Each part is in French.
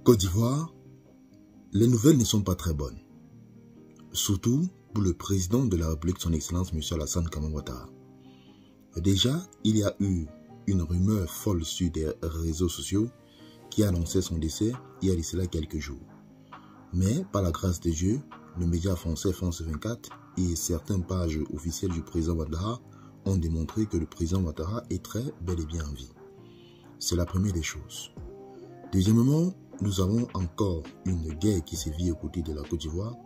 Côte d'Ivoire, les nouvelles ne sont pas très bonnes. Surtout pour le président de la République, son Excellence, M. Alassane Camara Ouattara. Déjà, il y a eu une rumeur folle sur des réseaux sociaux qui annonçait son décès il y a de cela quelques jours. Mais, par la grâce de Dieu, le média français France 24 et certaines pages officielles du président Ouattara ont démontré que le président Ouattara est très bel et bien en vie. C'est la première des choses. Deuxièmement, nous avons encore une guerre qui sévit aux côtés de la Côte d'Ivoire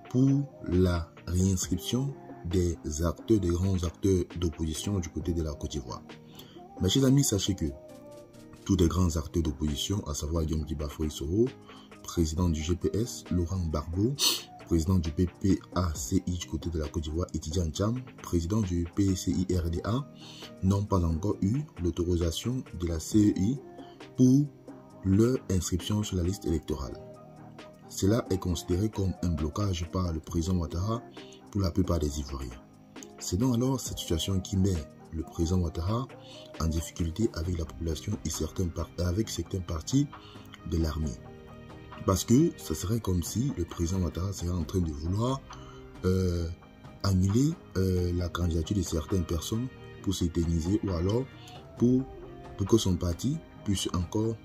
pour la réinscription des grands acteurs d'opposition du côté de la Côte d'Ivoire. Mes chers amis, sachez que tous les grands acteurs d'opposition, à savoir Guillaume Bafoy Soro, président du GPS, Laurent Gbagbo, président du PPACI du côté de la Côte d'Ivoire, et Tidjane Thiam, président du PCI-RDA, n'ont pas encore eu l'autorisation de la CEI pour leur inscription sur la liste électorale. Cela est considéré comme un blocage par le président Ouattara pour la plupart des Ivoiriens. C'est donc alors cette situation qui met le président Ouattara en difficulté avec la population et avec certaines parties de l'armée. Parce que ce serait comme si le président Ouattara serait en train de vouloir annuler la candidature de certaines personnes pour s'éterniser ou alors pour que son parti puisse encore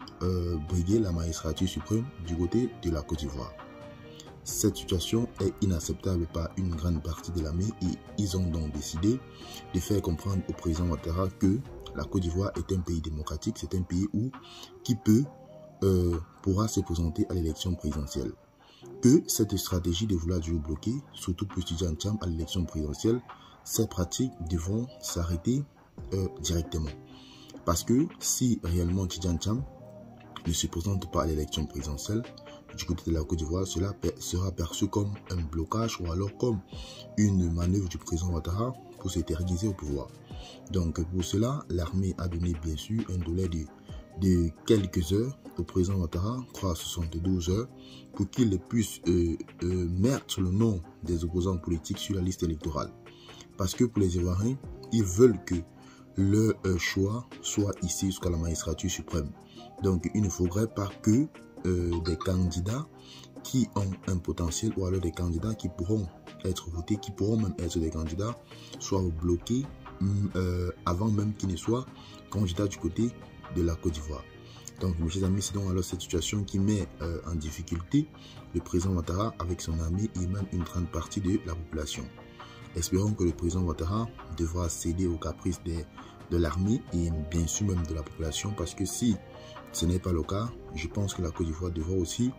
briguer la magistrature suprême du côté de la Côte d'Ivoire. Cette situation est inacceptable par une grande partie de l'armée et ils ont donc décidé de faire comprendre au président Ouattara que la Côte d'Ivoire est un pays démocratique, c'est un pays qui pourra se présenter à l'élection présidentielle. Que cette stratégie de vouloir bloquer, surtout pour Tidjane Thiam à l'élection présidentielle, ces pratiques devront s'arrêter directement. Parce que si réellement Tidjane Thiam ne se présente pas à l'élection présidentielle du côté de la Côte d'Ivoire, cela sera perçu comme un blocage ou alors comme une manœuvre du président Ouattara pour s'éterniser au pouvoir. Donc pour cela, l'armée a donné bien sûr un délai de quelques heures au président Ouattara, je crois 72 heures, pour qu'il puisse mettre le nom des opposants politiques sur la liste électorale. Parce que pour les Ivoiriens, ils veulent que le choix soit ici jusqu'à la magistrature suprême. Donc il ne faudrait pas que des candidats qui ont un potentiel ou alors des candidats qui pourront être votés, qui pourront même être des candidats, soient bloqués avant même qu'ils ne soient candidats du côté de la Côte d'Ivoire. Donc mes chers amis, c'est donc alors cette situation qui met en difficulté le président Ouattara avec son armée et même une grande partie de la population. Espérons que le président Ouattara devra céder aux caprices de l'armée et bien sûr même de la population, parce que si ce n'est pas le cas, je pense que la Côte d'Ivoire devra aussi,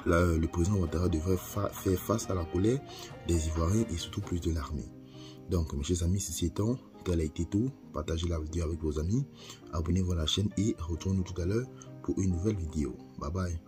le président Ouattara devrait faire face à la colère des Ivoiriens et surtout plus de l'armée. Donc mes chers amis, ceci étant, tel a été tout, partagez la vidéo avec vos amis, abonnez-vous à la chaîne et retrouvez-nous tout à l'heure pour une nouvelle vidéo. Bye bye.